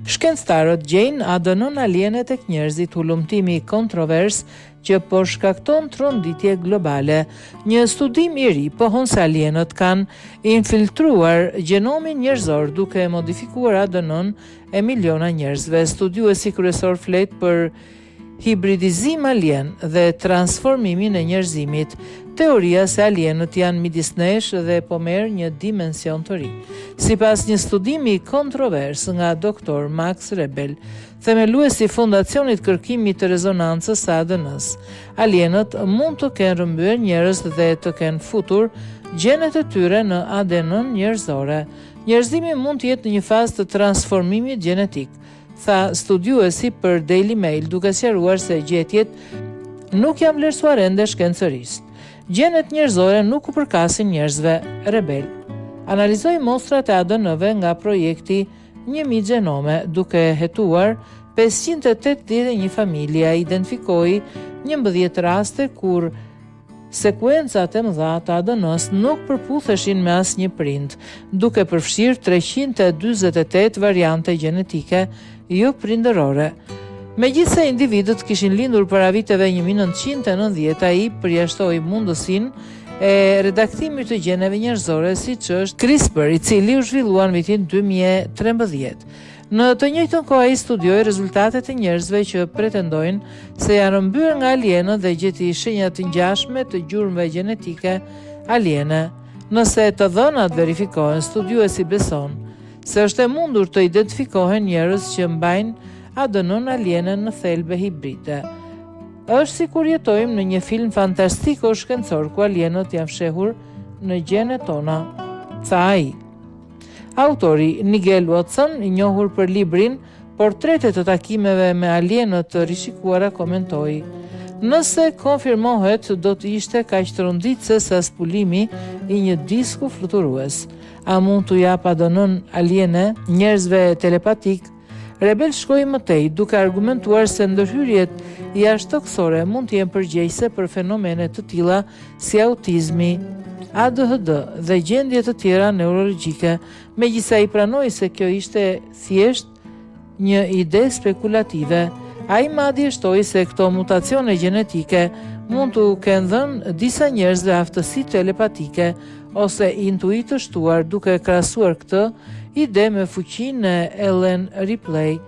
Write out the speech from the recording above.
Shkencëtarët gjejnë ADN-n aliene tek njerëzit, hulumtimi kontrovers që po shkakton tronditje globale. Një studim i ri pohon se alienët kanë infiltruar gjenomin njerëzor duke modifikuar ADN-n e miliona njerëzve. Studiuesi kryesor flet për hibridizim alien dhe transformimin e njerëzimit. Teoria se alienët janë midis nesh dhe po merr një dimension të ri. Sipas një studimi kontrovers nga Dr. Max Rebel, themeluesi i Fondacionit Kërkimit të Rezonancës së ADN-s, alienët mund të kenë rrëmbyer njerëz dhe të kenë futur gjenet e tyre në ADN-n njerëzore. Njerëzimi mund të jetë në një fazë të transformimit gjenetik, tha studiuesi për Daily Mail, duke sqaruar se gjetjet nuk janë vlerësuar ende shkencërisht. Gjenet njerëzore nuk u përkasin njerëzve. Rebel analizoi mostrat e ADN-ve nga projekti 1000 gjenome, duke hetuar 581 familje. Identifikoi 11 raste kur sekuencat e mëdha të ADN-s nuk përputheshin me asnjë prind, duke përfshirë 348 variante gjenetike jo prindërore. Megjithse individët kishin lindur para viteve 1990, ai përjashtoi mundësinë e redaktimit të gjeneve njerëzore, siç është CRISPR, i cili u zhvillua në vitin 2013. Në të njëjtën kohë ai studioi rezultatet e njerëzve që pretendojnë se janë rrëmbyer nga alienët dhe gjeti shenja të ngjashme të gjurmëve gjenetike aliene. Nëse të dhënat verifikohen, studiuesi beson se është e mundur të identifikohen njerëz që mbajnë ADN-n aliene në thelbe hibride. Është si kur jetojmë në një film fantastiko shkencor ku alienët janë fshehur në gjenet tona, tha ai. Autori Nigel Watson, i njohur për librin Portrete të takimeve me alienët të rishikuara, komentoi: "Nëse konfirmohet, do të ishte kaq tronditse sa zbulimi i një disku fluturues. A mund t'u jap ADN-n aliene njerëzve telepatik?" Rebel shkoi më tej, duke argumentuar se ndërhyrjet jashtëtoksore mund të jenë përgjegjëse për fenomene të tilla si autizmi, ADHD dhe gjendje të tjera neurologjike. Megjithëse ai pranoi se kjo ishte thjesht një ide spekulative, ai madje shtoi se këto mutacione gjenetike mund të kenë dhënë disa njerëzve aftësi telepatike ose intuit të shtuar, duke krahasuar këtë ide me fuqinë e Ellen Ripley,